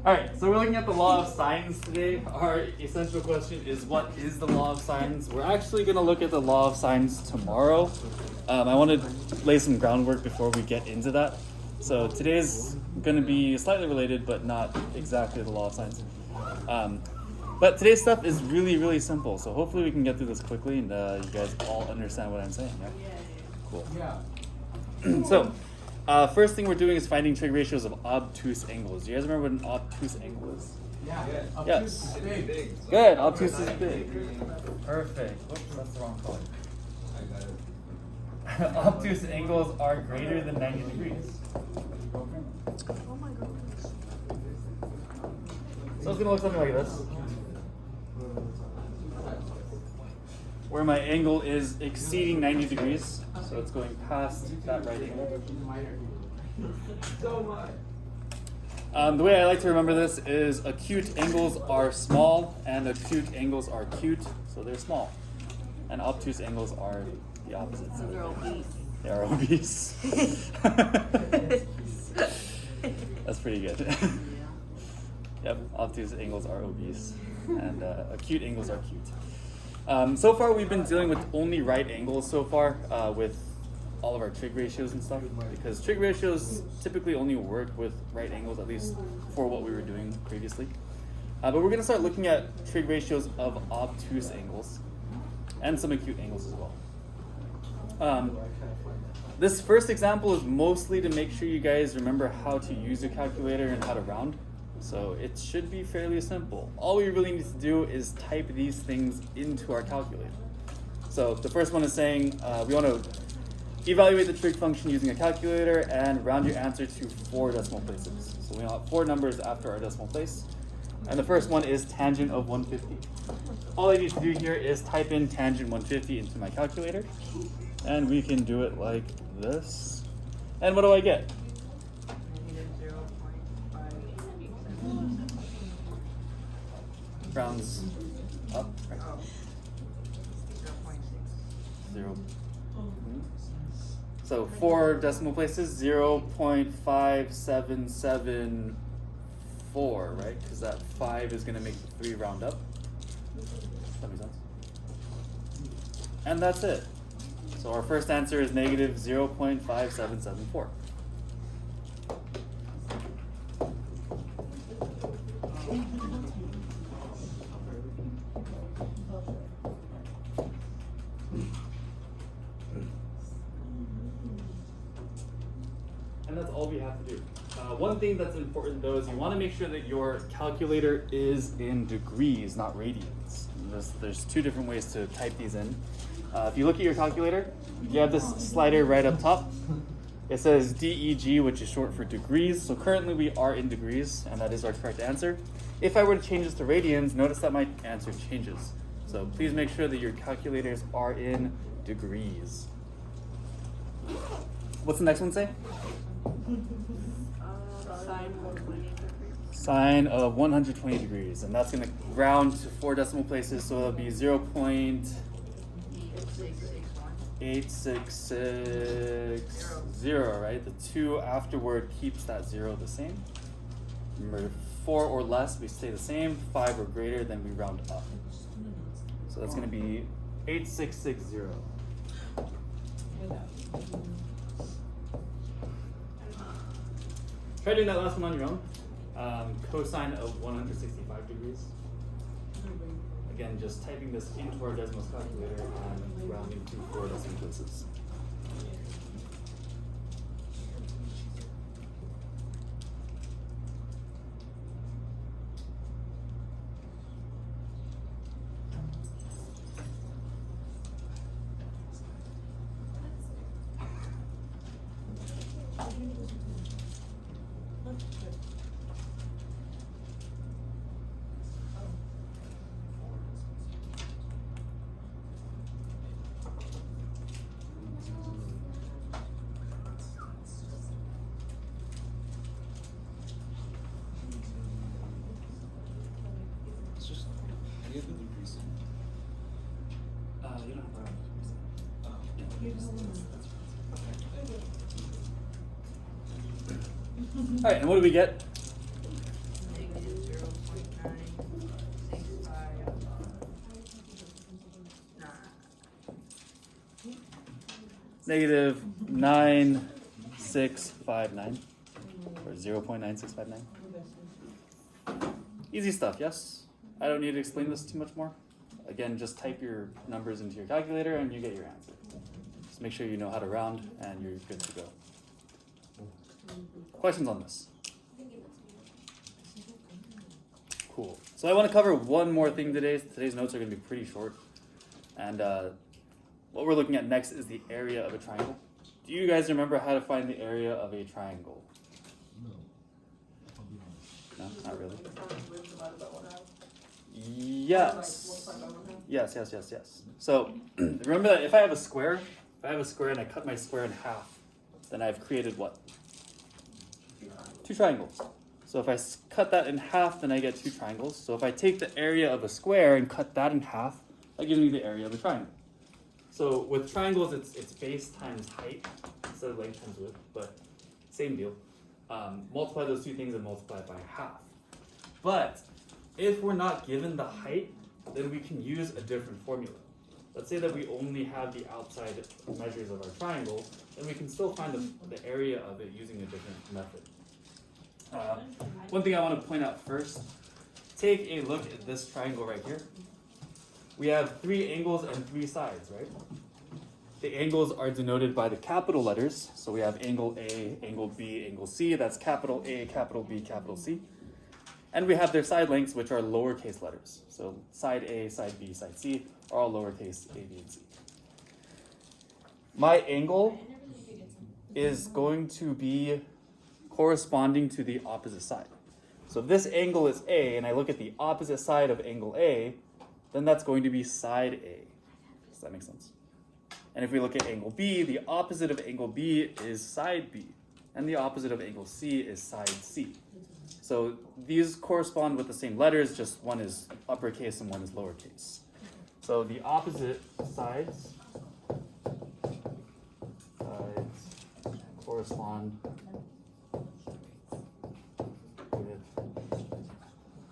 Alright, so we're looking at the law of sines today. Our essential question is, what is the law of sines? We're actually going to look at the law of sines tomorrow. I want to lay some groundwork before we get into that. So today's going to be slightly related, but not exactly the law of sines. But today's stuff is really, really simple. So hopefully we can get through this quickly and you guys all understand what I'm saying. Yeah? Cool. Yeah. So, first thing we're doing is finding trig ratios of obtuse angles. Do you guys remember what an obtuse angle is? Yeah. Yes. Obtuse is big. Good. Obtuse is big. Perfect. Whoops, that's the wrong color. Obtuse angles are greater than 90 degrees. Oh my god. So it's going to look something like this, where my angle is exceeding 90 degrees. So it's going past that right angle. So much. The way I like to remember this is acute angles are small and acute angles are cute, so they're small. And obtuse angles are the opposite. So They're obese. they are obese. That's pretty good. Yep, obtuse angles are obese and acute angles are cute. So far we've been dealing with only right angles so far with all of our trig ratios and stuff, because trig ratios typically only work with right angles, at least for what we were doing previously. But we're going to start looking at trig ratios of obtuse angles and some acute angles as well. This first example is mostly to make sure you guys remember how to use your calculator and how to round. So it should be fairly simple. All we really need to do is type these things into our calculator. So the first one is saying we want to evaluate the trig function using a calculator and round your answer to 4 decimal places. So we want 4 numbers after our decimal place. And the first one is tangent of 150. All I need to do here is type in tangent 150 into my calculator. And we can do it like this. And what do I get? Rounds up. Right. 0. So 4 decimal places, 0.5774, right? Because that 5 is going to make the 3 round up. Does that make sense? And that's it. So our first answer is negative 0.5774. And that's all we have to do. One thing that's important though is you want to make sure that your calculator is in degrees, not radians. There's 2 different ways to type these in. If you look at your calculator, you have this slider right up top. It says DEG, which is short for degrees. So currently we are in degrees, and that is our correct answer. If I were to change this to radians, notice that my answer changes. So please make sure that your calculators are in degrees. What's the next one say? Sine of 120 degrees, and that's going to round to 4 decimal places, so it'll be 0.8660, right? The 2 afterward keeps that 0 the same. Remember, 4 or less, we stay the same. 5 or greater, then we round up. So that's going to be 8660. Try doing that last one on your own. Cosine of 165 degrees. Again, just typing this into our Desmos calculator and rounding to 4 decimal places. You don't have All right, and what do we get? negative 9,659, or 0.9659. Easy stuff, yes? I don't need to explain this too much more. Again, just type your numbers into your calculator and you get your answer. Just make sure you know how to round and you're good to go. Questions on this? Cool. So I want to cover one more thing today. Today's notes are going to be pretty short. And what we're looking at next is the area of a triangle. Do you guys remember how to find the area of a triangle? No, not really. Yes. Yes. So remember that if I have a square and I cut my square in half, then I've created what? Two triangles. So if I cut that in half, then I get two triangles. So if I take the area of a square and cut that in half, that gives me the area of a triangle. So with triangles, it's base times height instead of length times width, but same deal. Multiply those two things and multiply it by half. But if we're not given the height, then we can use a different formula. Let's say that we only have the outside measures of our triangle, then we can still find the area of it using a different method. One thing I want to point out first, take a look at this triangle right here. We have 3 angles and 3 sides, right? The angles are denoted by the capital letters. So we have angle A, angle B, angle C. That's capital A, capital B, capital C. And we have their side lengths, which are lowercase letters. So side A, side B, side C are all lowercase a, b, and c. My angle is going to be corresponding to the opposite side. So if this angle is A, and I look at the opposite side of angle A, then that's going to be side A. Does that make sense? And if we look at angle B, the opposite of angle B is side B. And the opposite of angle C is side C. So these correspond with the same letters, just one is uppercase and one is lowercase. So the opposite sides correspond with the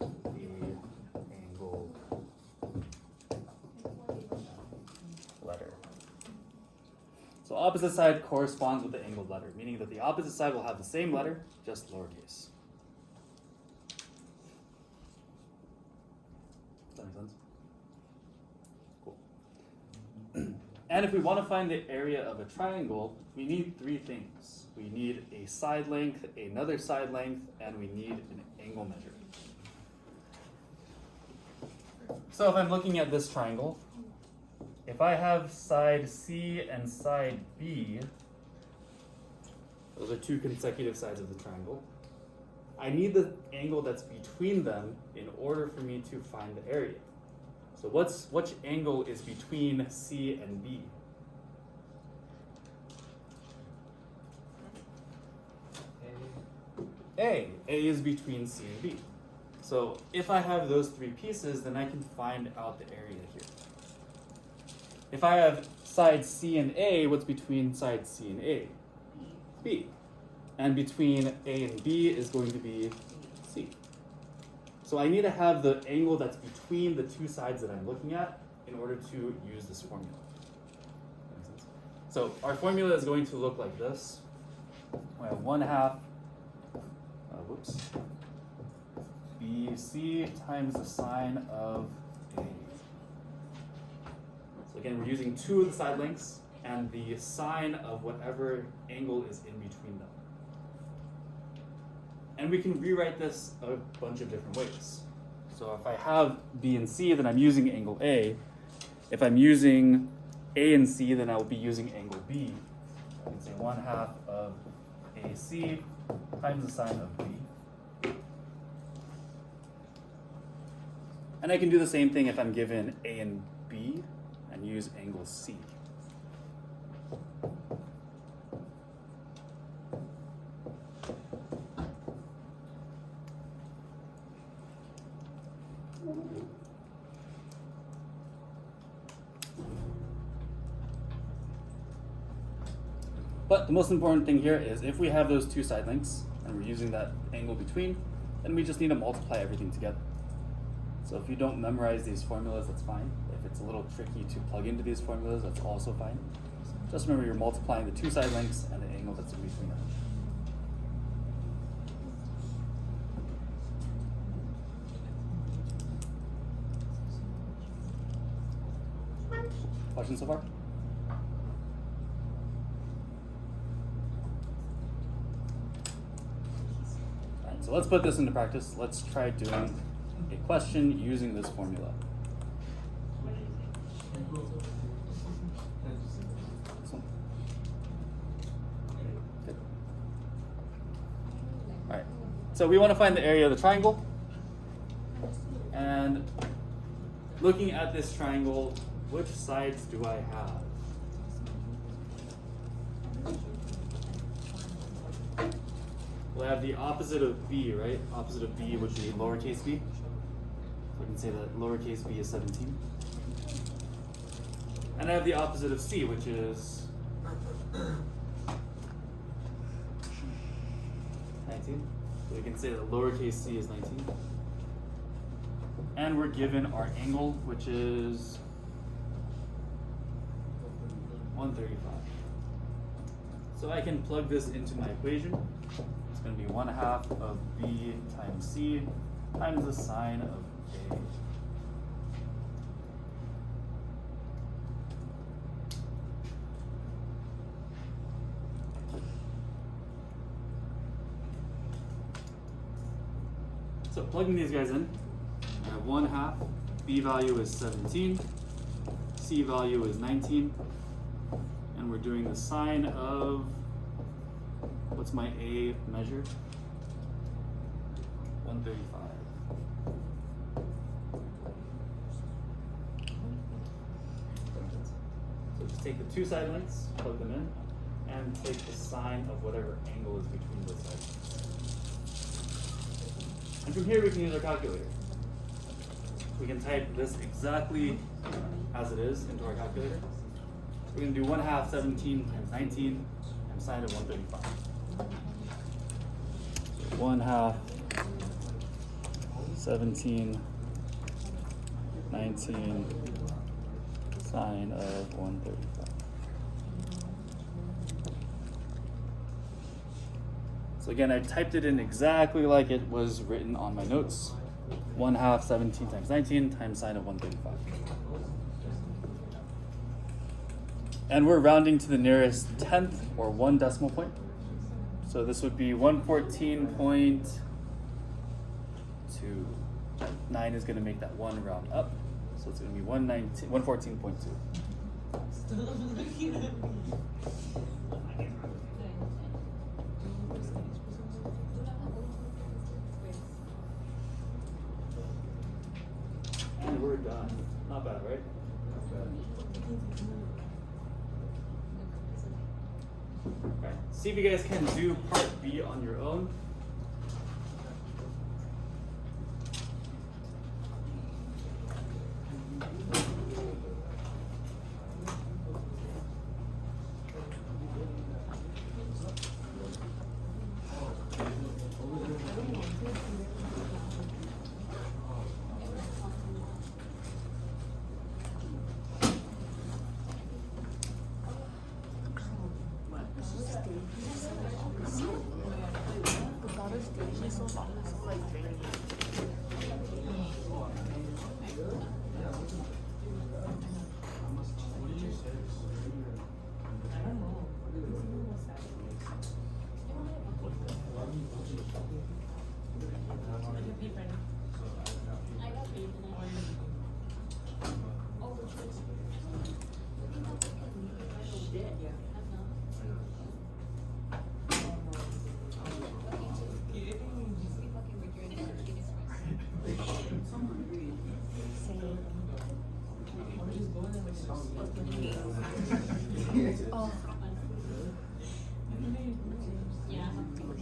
angle letter. So opposite side corresponds with the angled letter, meaning that the opposite side will have the same letter, just lowercase. Does that make sense? Cool. And if we want to find the area of a triangle, we need 3 things. We need a side length, another side length, and we need an angle measure. So if I'm looking at this triangle, if I have side C and side B, those are 2 consecutive sides of the triangle, I need the angle that's between them in order for me to find the area. So which angle is between C and B? A. A is between C and B. So if I have those 3 pieces, then I can find out the area here. If I have side C and A, what's between side C and A? B. And between A and B is going to be C. So I need to have the angle that's between the 2 sides that I'm looking at in order to use this formula. That makes sense? So our formula is going to look like this. We have 1/2 BC times the sine of A. So again, we're using 2 of the side lengths and the sine of whatever angle is in between them. And we can rewrite this a bunch of different ways. So if I have B and C, then I'm using angle A. If I'm using A and C, then I will be using angle B. I can say 1/2 of AC times the sine of B. And I can do the same thing if I'm given A and B and use angle C. But the most important thing here is if we have those 2 side lengths and we're using that angle between, then we just need to multiply everything together. So if you don't memorize these formulas, that's fine. If it's a little tricky to plug into these formulas, that's also fine. Just remember you're multiplying the two side lengths and the angle that's in between them. Questions so far? Alright, so let's put this into practice. Let's try doing a question using this formula. This one. Good. Alright, so we want to find the area of the triangle. And looking at this triangle, which sides do I have? Well, I have the opposite of b, right? Opposite of b would be lowercase b. So I can say that lowercase b is 17. And I have the opposite of c, which is 19. So we can say that lowercase c is 19. And we're given our angle, which is 135. So I can plug this into my equation. It's going to be 1/2 of b times c times the sine of a. So plugging these guys in, I have 1/2, b value is 17, c value is 19, and we're doing the sine of, what's my a measure? 135. So just take the two side lengths, plug them in, and take the sine of whatever angle is between both sides. And from here we can use our calculator. We can type this exactly as it is into our calculator. We're going to do 1/2 17 times 19 times sine of 135. 1/2 17 19 sine of 135. So again, I typed it in exactly like it was written on my notes. 1/2 17 times 19 times sine of 135. And we're rounding to the nearest tenth or one decimal point. So this would be 114.2. 9 is going to make that one round up. So it's going to be 114.2. And we're done. Not bad, right? Not bad. Alright, see if you guys can do part B on your own.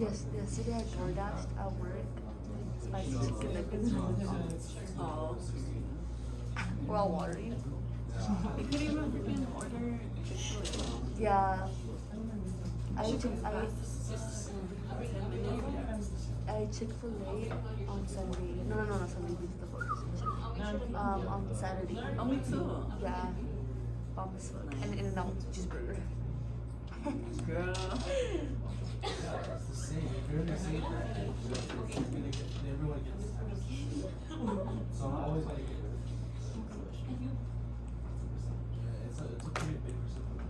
Yes, yesterday I DoorDashed at work spicy chicken nuggets. Oh. We're all watery. You couldn't even freaking order Chick-fil-A. Yeah. I ate Chick-fil-A on Sunday. No, Sunday. This is the focus. On Saturday. Oh, me too. Yeah. Bombs. And In-N-Out cheeseburger. Girl. It's the same. If you're in the same bracket, everyone gets so I'm always gonna get it's a pretty big percentage.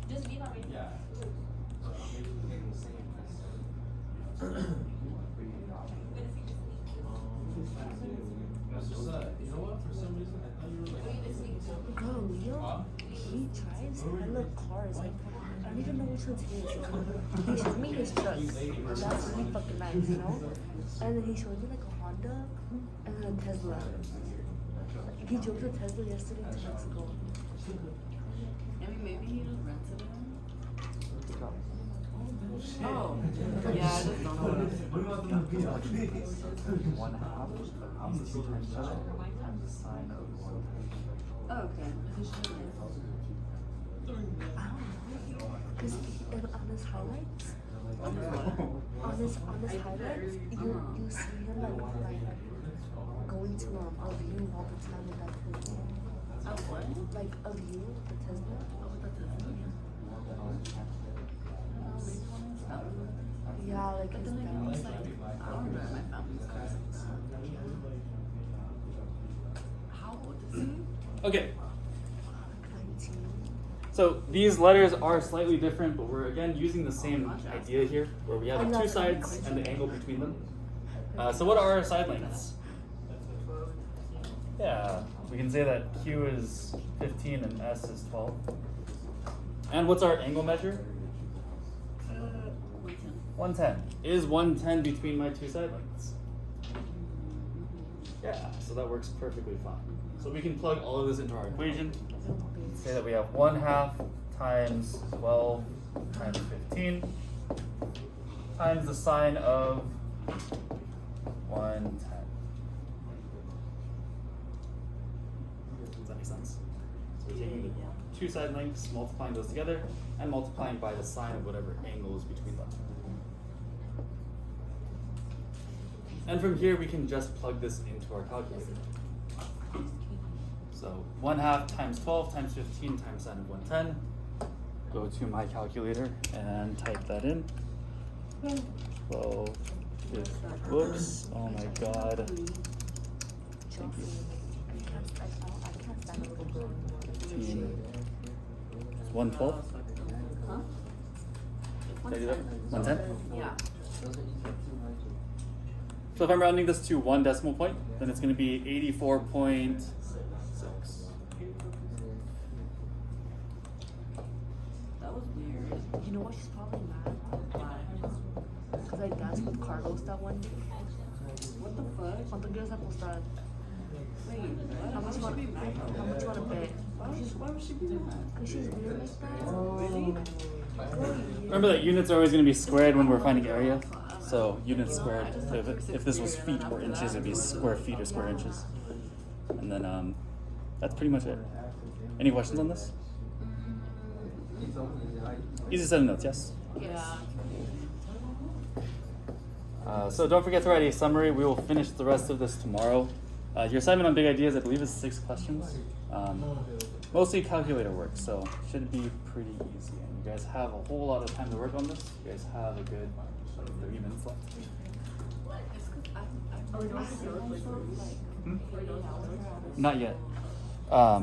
Just be not Yeah. So maybe we're getting the same. It's just, you know what? For some reason, I thought you were like. Bro, Leo, he drives hella cars. Like, I don't even know which one's his. He showed me his truck. That's really fucking nice, you know? And then he showed me like a Honda and then a Tesla. He drove the Tesla yesterday to Mexico. I mean, maybe he just rented it. Oh. Yeah, I just don't know what else. What about the movie? 1/2 these two times each other times the sine of 1 Oh, okay. I don't know. Because on his highlights, on his highlights, you see him like going to a view all the time with that Tesla. Oh, what? Like a view, the Tesla. Oh, with the Tesla? Yeah, like But his then dad. it's like, I don't remember my family's cars. How old is he? Okay, 19. so these letters are slightly different, but we're again using the same idea here, where we have the two sides and the angle between them. So what are our side lengths? Yeah, we can say that Q is 15 and S is 12. And what's our angle measure? 110. Is 110 between my two side lengths? Yeah, so that works perfectly fine. So we can plug all of this into our equation. Say that we have 1/2 times 12 times 15 times the sine of 110. Does that make sense? So we're taking the two side lengths, multiplying those together, and multiplying by the sine of whatever angle is between them. And from here, we can just plug this into our calculator. So 1/2 times 12 times 15 times sine of 110. Go to my calculator and type that in. 12, whoops, oh my god. Chelsea. I can't stand a little girl anymore. 112? Huh? Did I do that? 110? Yeah. So if I'm rounding this to one decimal point, then it's going to be 84.6. That was weird. You know what? She's probably mad. Why? Because I danced with Carlos that one day. What the fuck? ¿Cuánto quieres apostar? Wait, what? How much you want? How much you want to bet? Why would she be doing that? Because she's weird like that. Really? Remember that units are always going to be squared when we're finding area. So units squared, if this was feet or inches, it'd be square feet or square inches. And then that's pretty much it. Any questions on this? Easy set of notes, yes? Yeah. So don't forget to write a summary. We will finish the rest of this tomorrow. Your assignment on big ideas, I believe, is 6 questions. Mostly calculator work, so should be pretty easy. And you guys have a whole lot of time to work on this. You guys have a good 30 minutes left. Not yet.